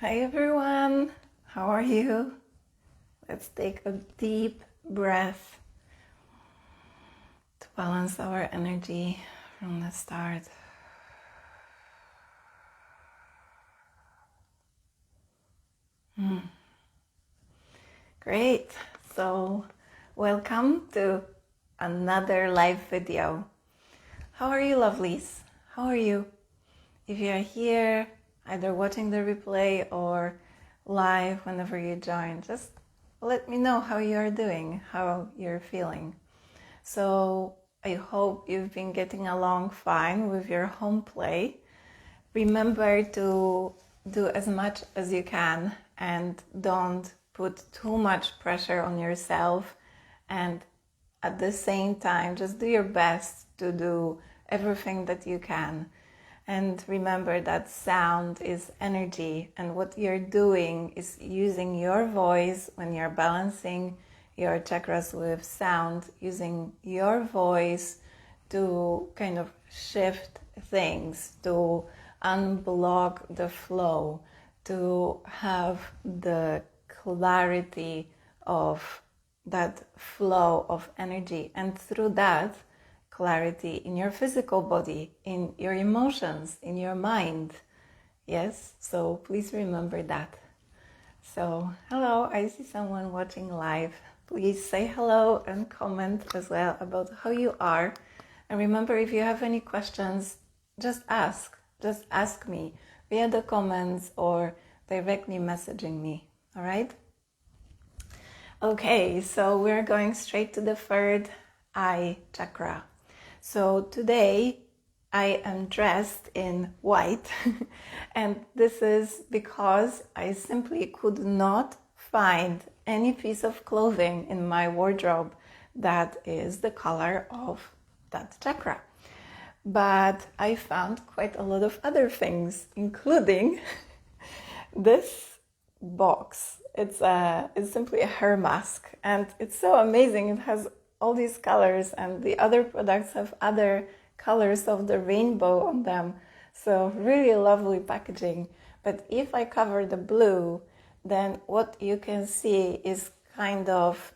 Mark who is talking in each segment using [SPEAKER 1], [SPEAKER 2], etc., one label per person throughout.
[SPEAKER 1] Hi everyone, how are you? Let's take a deep breath to balance our energy from the start. Great, so welcome to another live video. How are you, lovelies? How are you? If you are here, either watching the replay or live whenever you join, just let me know how you are doing, how you're feeling. So I hope you've been getting along fine with your home play. Remember to do as much as you can and don't put too much pressure on yourself, and at the same time just do your best to do everything that you can. And remember that sound is energy, and what you're doing is using your voice when you're balancing your chakras with sound, using your voice to kind of shift things, to unblock the flow, to have the clarity of that flow of energy, and through that clarity in your physical body, in your emotions, in your mind. Yes, so please remember that. So hello, I see someone watching live. Please say hello and comment as well about how you are. And remember, if you have any questions, just ask me via the comments or directly messaging me. All right? Okay, so we're going straight to the third eye chakra. So today I am dressed in white and this is because I simply could not find any piece of clothing in my wardrobe that is the color of that chakra. But I found quite a lot of other things, including this box. It's simply a hair mask, and it's so amazing. It has all these colors, and the other products have other colors of the rainbow on them. So really lovely packaging. But if I cover the blue, then what you can see is kind of,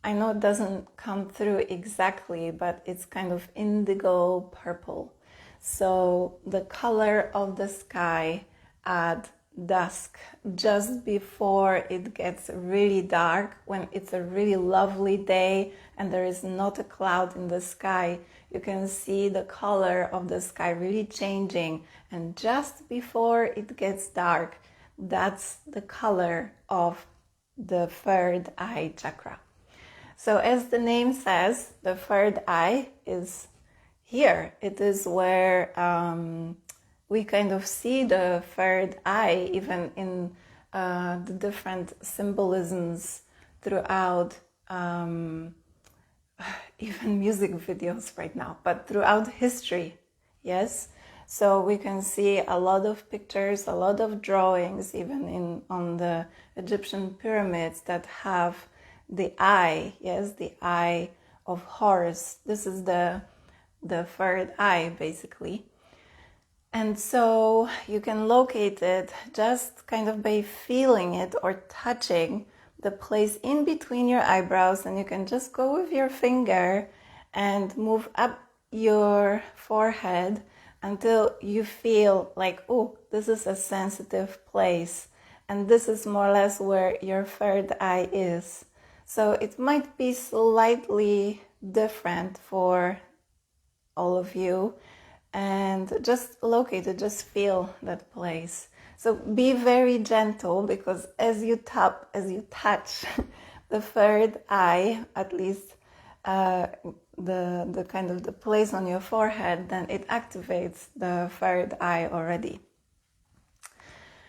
[SPEAKER 1] I know it doesn't come through exactly, but it's kind of indigo purple. So the color of the sky at dusk, just before it gets really dark, when it's a really lovely day and there is not a cloud in the sky, you can see the color of the sky really changing. And just before it gets dark, that's the color of the third eye chakra. So as the name says, the third eye is here. It is where we kind of see the third eye, even in the different symbolisms throughout even music videos right now, but throughout history, yes? So we can see a lot of pictures, a lot of drawings, even on the Egyptian pyramids that have the eye, yes, the eye of Horus. This is the third eye, basically. And so you can locate it just kind of by feeling it or touching the place in between your eyebrows, and you can just go with your finger and move up your forehead until you feel like, oh, this is a sensitive place, and this is more or less where your third eye is. So it might be slightly different for all of you, and just locate it, just feel that place. So be very gentle, because as you touch the third eye, at least the kind of the place on your forehead, then it activates the third eye already.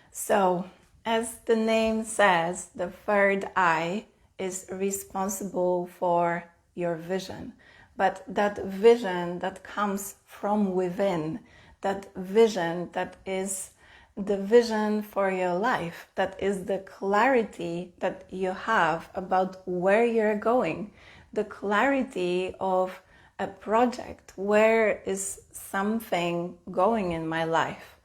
[SPEAKER 1] So as the name says, the third eye is responsible for your vision. But that vision that comes from within, that vision that is the vision for your life, that is the clarity that you have about where you're going, the clarity of a project, where is something going in my life.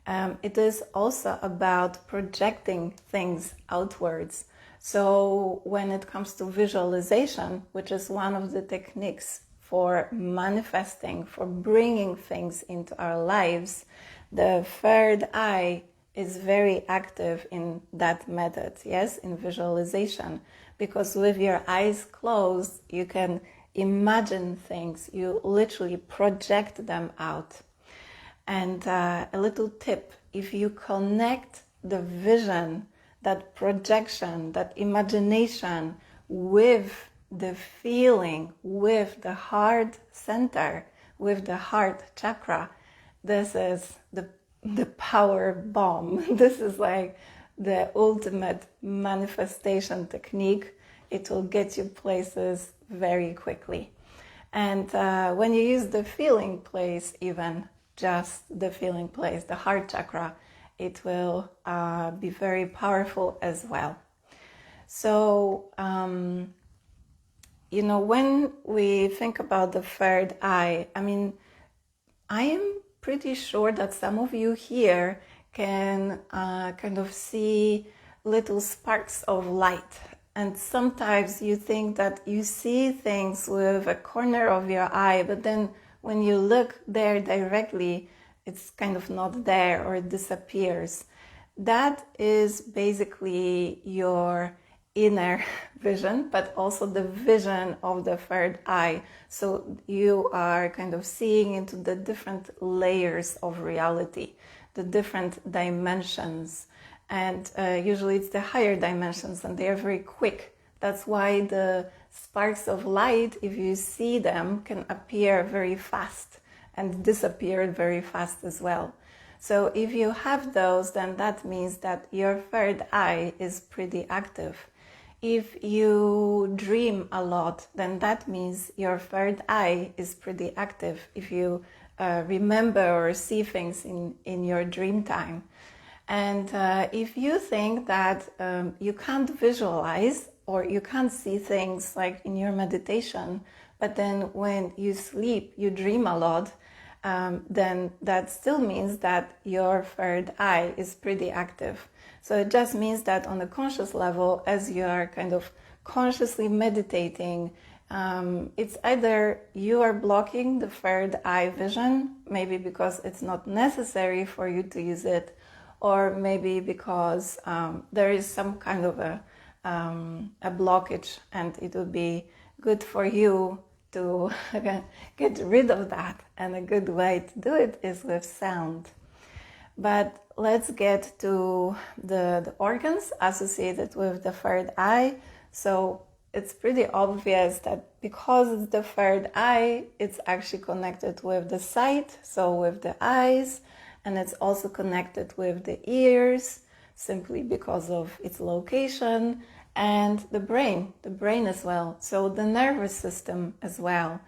[SPEAKER 1] It is also about projecting things outwards. So when it comes to visualization, which is one of the techniques for manifesting, for bringing things into our lives, the third eye is very active in that method, yes, in visualization, because with your eyes closed, you can imagine things, you literally project them out. And a little tip, if you connect the vision, that projection, that imagination with the feeling, with the heart center, with the heart chakra, this is the power bomb. This is like the ultimate manifestation technique. It will get you places very quickly. And when you use the feeling place, even just the feeling place, the heart chakra, it will be very powerful as well. So, you know, when we think about the third eye, I mean, I am pretty sure that some of you here can kind of see little sparks of light. And sometimes you think that you see things with a corner of your eye, but then when you look there directly, it's kind of not there or it disappears. That is basically your inner vision, but also the vision of the third eye. So you are kind of seeing into the different layers of reality, the different dimensions. And usually it's the higher dimensions and they are very quick. That's why the sparks of light, if you see them, can appear very fast and disappear very fast as well. So if you have those, then that means that your third eye is pretty active. If you dream a lot, then that means your third eye is pretty active. If you remember or see things in your dream time. And if you think that you can't visualize or you can't see things like in your meditation, but then when you sleep, you dream a lot, then that still means that your third eye is pretty active. So it just means that on a conscious level, as you are kind of consciously meditating, it's either you are blocking the third eye vision, maybe because it's not necessary for you to use it, or maybe because there is some kind of a blockage, and it would be good for you to get rid of that. And a good way to do it is with sound. But let's get to the organs associated with the third eye. So it's pretty obvious that because it's the third eye, it's actually connected with the sight, so with the eyes, and it's also connected with the ears, simply because of its location, and the brain as well, so the nervous system as well,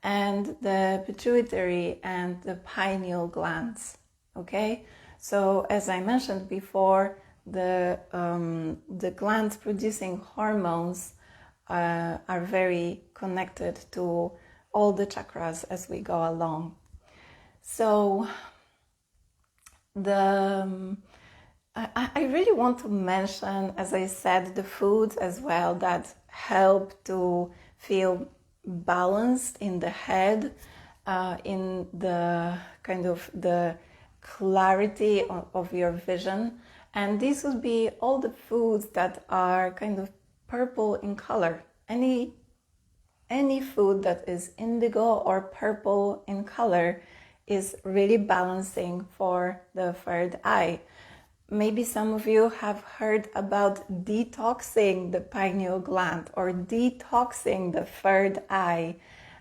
[SPEAKER 1] and the pituitary and the pineal glands, okay? So as I mentioned before, the glands producing hormones are very connected to all the chakras as we go along. So I really want to mention, as I said, the foods as well that help to feel balanced in the head, in the kind of the clarity of your vision. And these would be all the foods that are kind of purple in color. Any food that is indigo or purple in color is really balancing for the third eye. Maybe some of you have heard about detoxing the pineal gland or detoxing the third eye,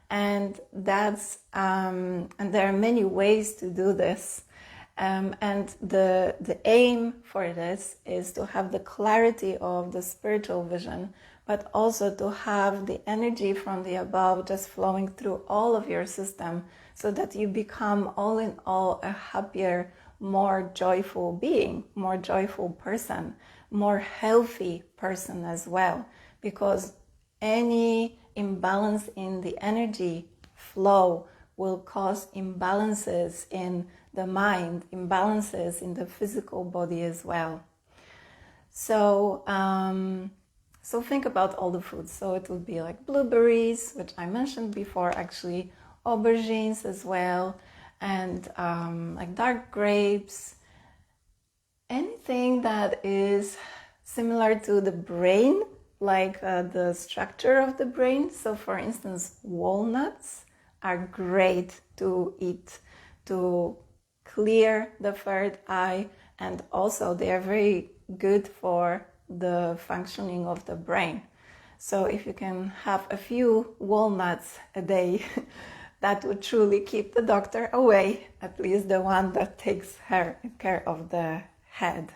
[SPEAKER 1] and that's and there are many ways to do this. And the aim for this is to have the clarity of the spiritual vision, but also to have the energy from the above just flowing through all of your system, so that you become all in all a happier, more joyful being, more joyful person, more healthy person as well. Because any imbalance in the energy flow will cause imbalances in the mind, imbalances in the physical body as well. So, so think about all the foods. So it would be like blueberries, which I mentioned before, actually, aubergines as well, and like dark grapes, anything that is similar to the brain, like the structure of the brain. So for instance, walnuts are great to eat to clear the third eye, and also they are very good for the functioning of the brain. So if you can have a few walnuts a day, that would truly keep the doctor away, at least the one that takes care of the head.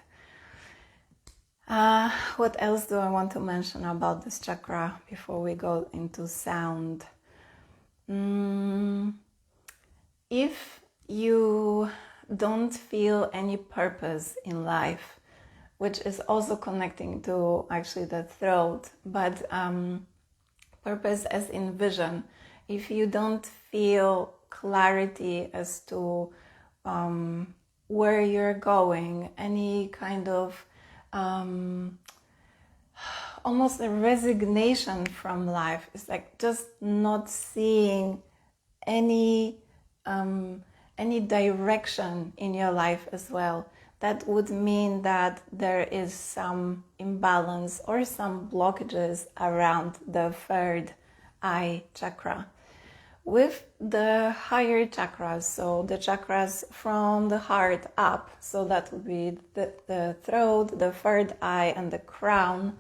[SPEAKER 1] What else do I want to mention about this chakra before we go into sound? If you don't feel any purpose in life, which is also connecting to actually the throat, but purpose as in vision, if you don't feel clarity as to where you're going, any kind of almost a resignation from life, it's like just not seeing any direction in your life as well, that would mean that there is some imbalance or some blockages around the third eye chakra. With the higher chakras, so the chakras from the heart up, so that would be the throat, the third eye, and the crown.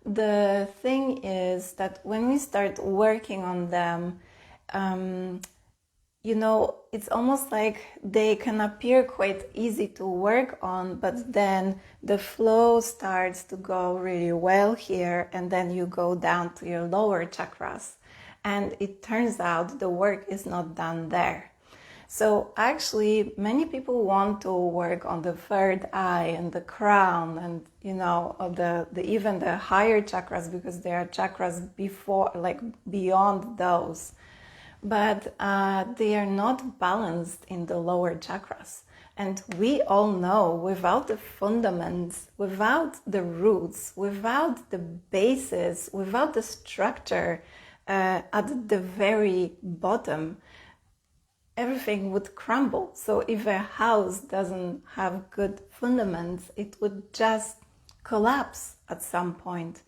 [SPEAKER 1] The thing is that when we start working on them, it's almost like they can appear quite easy to work on, but then the flow starts to go really well here, and then you go down to your lower chakras. And it turns out the work is not done there. So actually, many people want to work on the third eye and the crown and, even the higher chakras, because there are chakras beyond those. But they are not balanced in the lower chakras. And we all know, without the fundaments, without the roots, without the basis, without the structure, at the very bottom, everything would crumble. So if a house doesn't have good fundaments, it would just collapse at some point.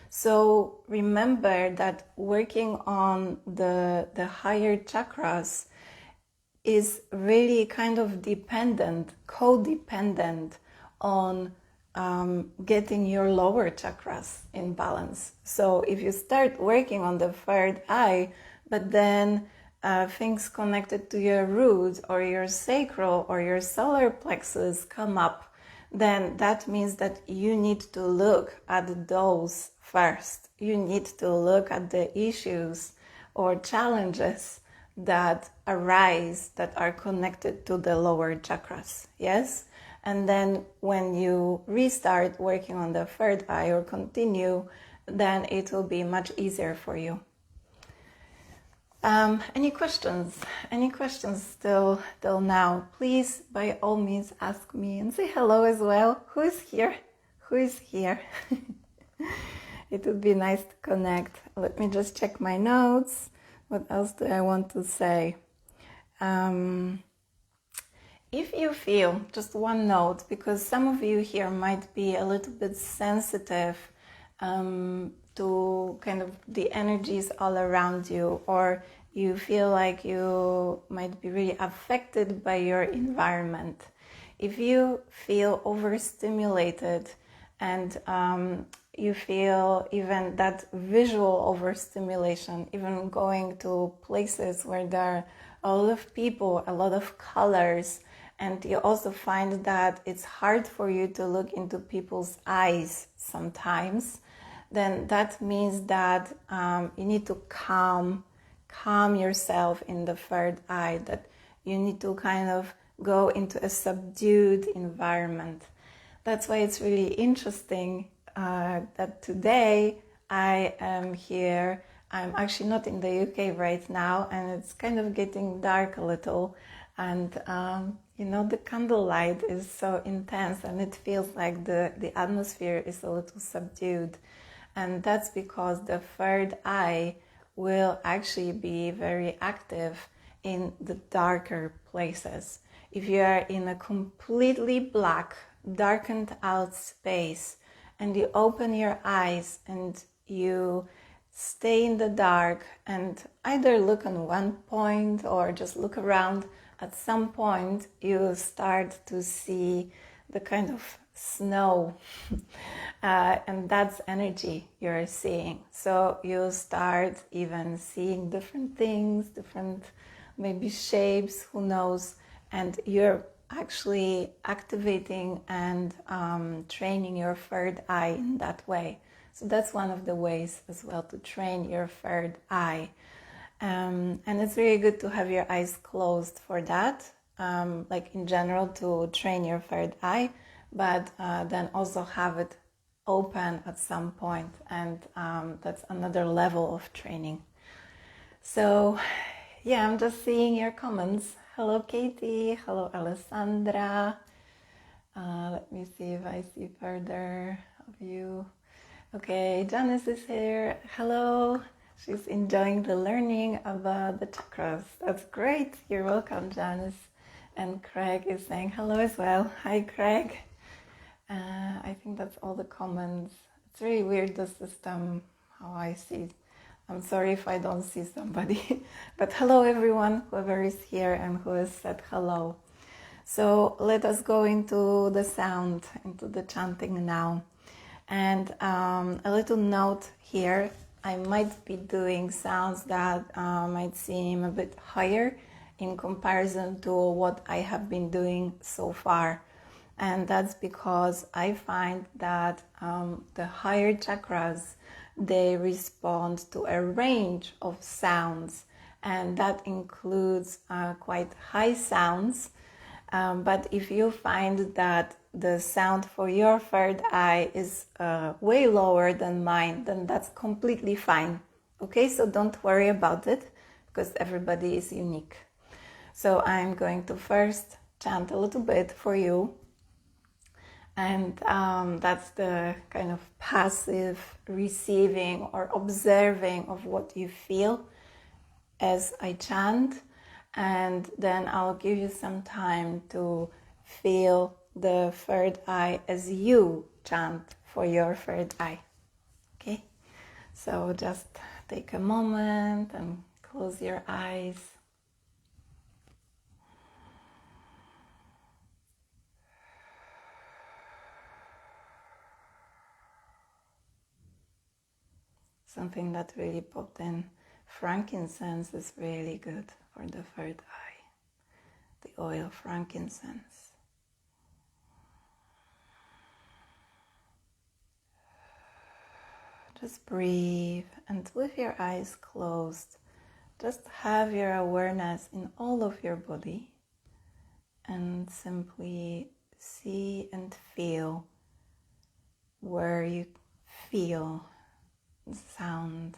[SPEAKER 1] So remember that working on the higher chakras is really kind of codependent on getting your lower chakras in balance. So if you start working on the third eye, but then things connected to your roots or your sacral or your solar plexus come up, then that means that you need to look at those first. You need to look at the issues or challenges that arise that are connected to the lower chakras. Yes? And then when you restart working on the third eye or continue, then it will be much easier for you. Any questions? Any questions still till now? Please, by all means, ask me and say hello as well. Who is here? Who is here? It would be nice to connect. Let me just check my notes. What else do I want to say? If you feel, just one note, because some of you here might be a little bit sensitive to kind of the energies all around you, or you feel like you might be really affected by your environment. If you feel overstimulated and you feel even that visual overstimulation, even going to places where there are a lot of people, a lot of colors, and you also find that it's hard for you to look into people's eyes sometimes, then that means that you need to calm yourself in the third eye, that you need to kind of go into a subdued environment. That's why it's really interesting that today I am here. I'm actually not in the UK right now, and it's kind of getting dark a little. And you know, the candlelight is so intense and it feels like the atmosphere is a little subdued. And that's because the third eye will actually be very active in the darker places. If you are in a completely black, darkened out space and you open your eyes and you stay in the dark and either look on one point or just look around, at some point you start to see the kind of snow and that's energy you're seeing. So you'll start even seeing different things, different maybe shapes, who knows, and you're actually activating and training your third eye in that way. So that's one of the ways as well to train your third eye. And it's really good to have your eyes closed for that, like in general to train your third eye, but then also have it open at some point, and that's another level of training. So yeah, I'm just seeing your comments. Hello Katie, hello Alessandra. Let me see if I see further of you. Okay, Janice is here. Hello. She's enjoying the learning about the chakras. That's great. You're welcome, Janice. And Craig is saying hello as well. Hi, Craig. I think that's all the comments. It's really weird, the system, how I see. I'm sorry if I don't see somebody. But hello, everyone, whoever is here and who has said hello. So let us go into the sound, into the chanting now. And a little note here, I might be doing sounds that might seem a bit higher in comparison to what I have been doing so far. And that's because I find that the higher chakras, they respond to a range of sounds, and that includes quite high sounds. But if you find that the sound for your third eye is way lower than mine, then that's completely fine. Okay, so don't worry about it because everybody is unique. So I'm going to first chant a little bit for you. And that's the kind of passive receiving or observing of what you feel as I chant. And then I'll give you some time to feel the third eye as you chant for your third eye. Okay? So just take a moment and close your eyes. Something that really popped in, frankincense is really good for the third eye. The oil frankincense. Just breathe, and with your eyes closed, just have your awareness in all of your body and simply see and feel where you feel the sound.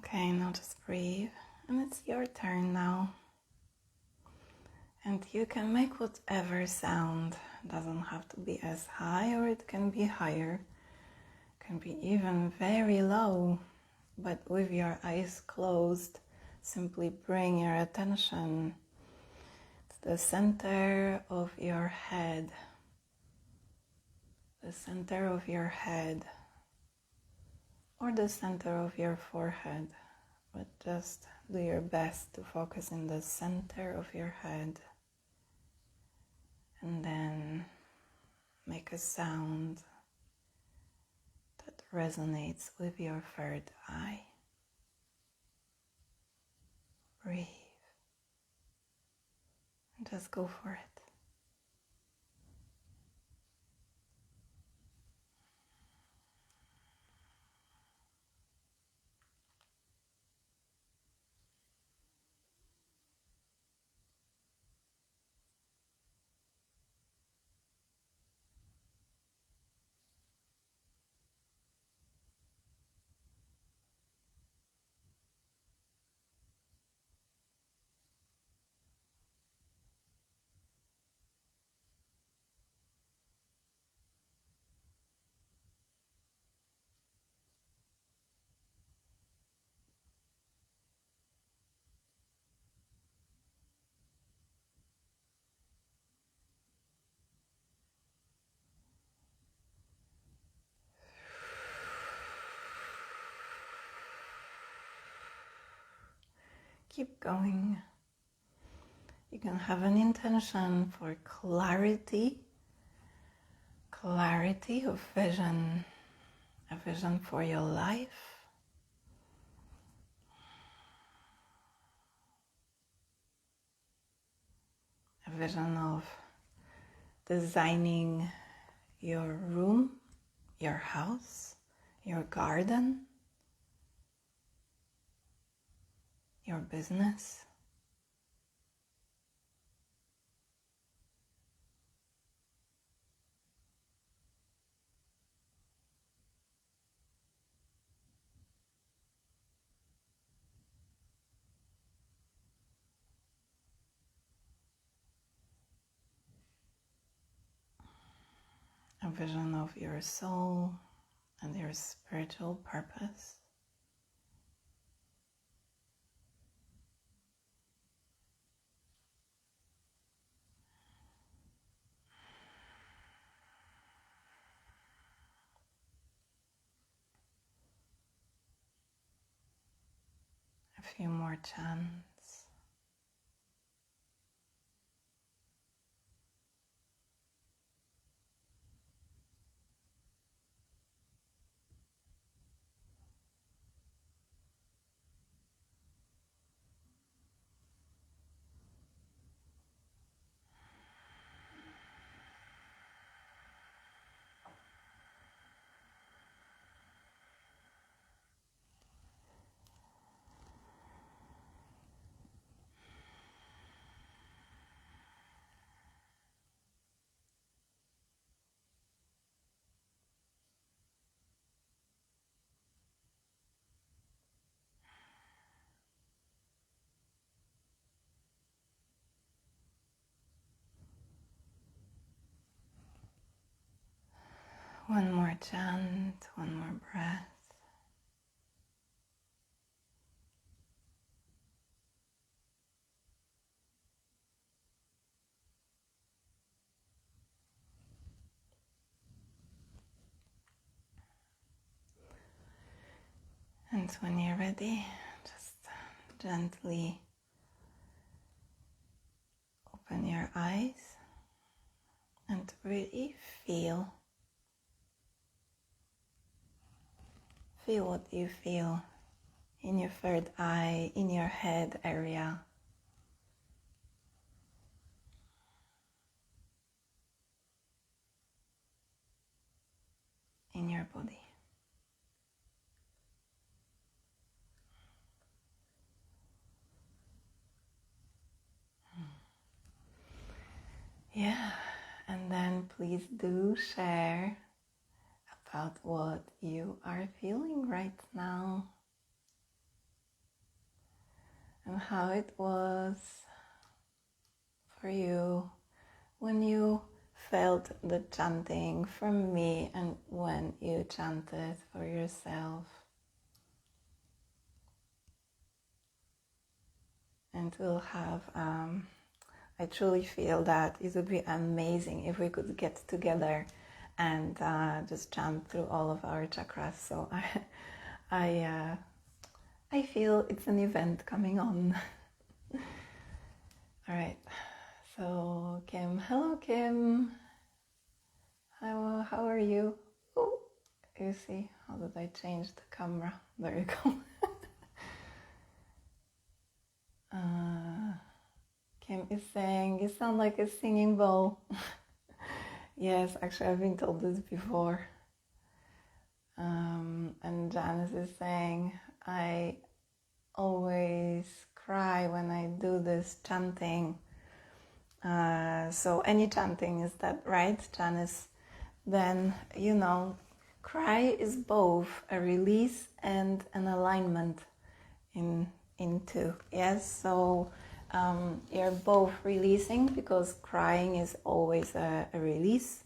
[SPEAKER 1] Okay, now just breathe. And it's your turn now. And you can make whatever sound. It doesn't have to be as high, or it can be higher. It can be even very low. But with your eyes closed, simply bring your attention to the center of your head. The center of your head, or the center of your forehead. But just do your best to focus in the center of your head. And then make a sound that resonates with your third eye. Breathe. And just go for it. Keep going. You can have an intention for clarity of vision, a vision for your life, a vision of designing your room, your house, your garden, your business. A vision of your soul and your spiritual purpose. A few more chants. One more chant, one more breath. And when you're ready, just gently open your eyes and really feel what you feel in your third eye, in your head area. In your body. Yeah, and then please do share about what you are feeling right now. and how it was for you when you felt the chanting from me and when you chanted for yourself. And we'll have, I truly feel that it would be amazing if we could get together and just chant through all of our chakras. So I feel it's an event coming on. All right. So Kim, hello Kim. How are you? Oh, you see, how did I change the camera? There you go. Kim is saying, you sound like a singing bowl. Yes, actually I've been told this before. And Janice is saying, I always cry when I do this chanting. So any chanting, is that right, Janice? Then, you know, cry is both a release and an alignment into. Yes, so you're both releasing because crying is always a release,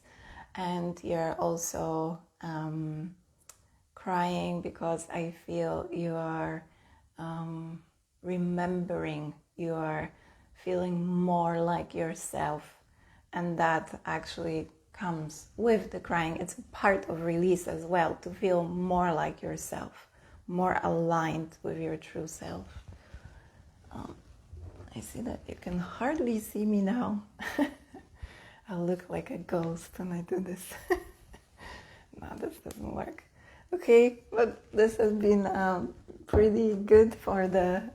[SPEAKER 1] and you're also crying because I feel you are remembering, you are feeling more like yourself, and that actually comes with the crying. It's part of release as well, to feel more like yourself, more aligned with your true self. I see that you can hardly see me now. I look like a ghost when I do this. No, this doesn't work. Okay, but this has been pretty good for the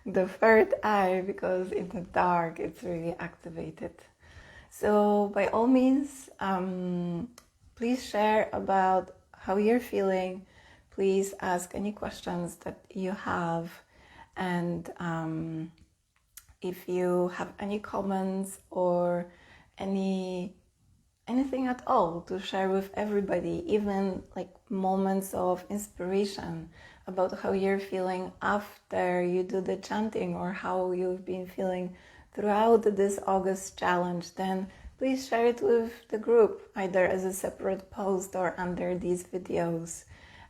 [SPEAKER 1] the third eye, because in the dark it's really activated. So by all means, please share about how you're feeling. Please ask any questions that you have, and if you have any comments or anything at all to share with everybody, even like moments of inspiration about how you're feeling after you do the chanting, or how you've been feeling throughout this August challenge, then please share it with the group, either as a separate post or under these videos.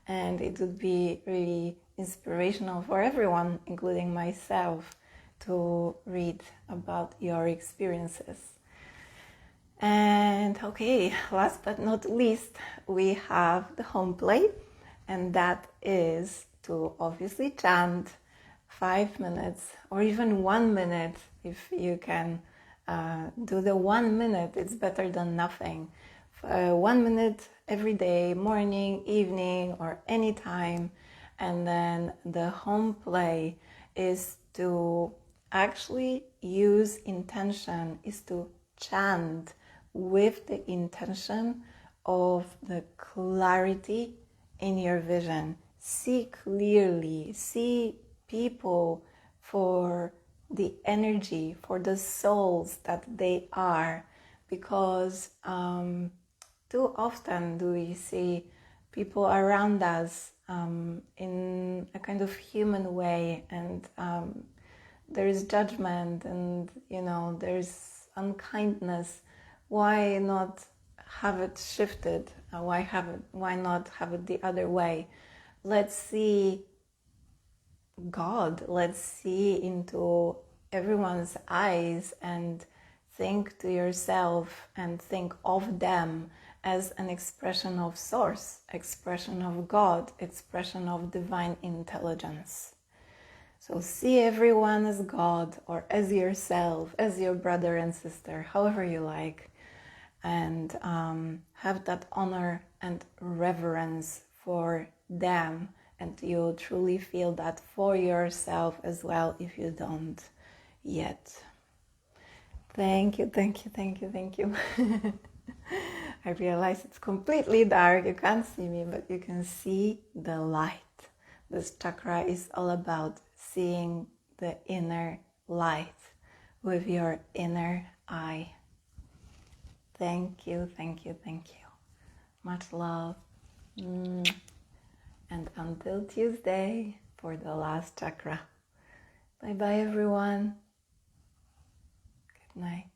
[SPEAKER 1] And it would be really inspirational for everyone, including myself, to read about your experiences. And okay, last but not least, we have the home play, and that is to obviously chant 5 minutes or even 1 minute. If you can do the 1 minute, it's better than nothing. 1 minute every day, morning, evening, or any time. And then the home play is to actually use intention, is to chant with the intention of the clarity in your vision. See clearly, see people for the energy, for the souls that they are, because too often do we see people around us in a kind of human way, and there is judgment, and there's unkindness. Why not have it shifted? Why not have it the other way? Let's see God. Let's see into everyone's eyes and think to yourself and think of them as an expression of source, expression of God, expression of divine intelligence. So see everyone as God, or as yourself, as your brother and sister, however you like, and have that honor and reverence for them, and you'll truly feel that for yourself as well if you don't yet. Thank you, thank you, thank you, thank you. I realize it's completely dark, you can't see me, but you can see the light. This chakra is all about seeing the inner light with your inner eye. Thank you, thank you, thank you. Much love. And until Tuesday for the last chakra. Bye bye, everyone. Good night.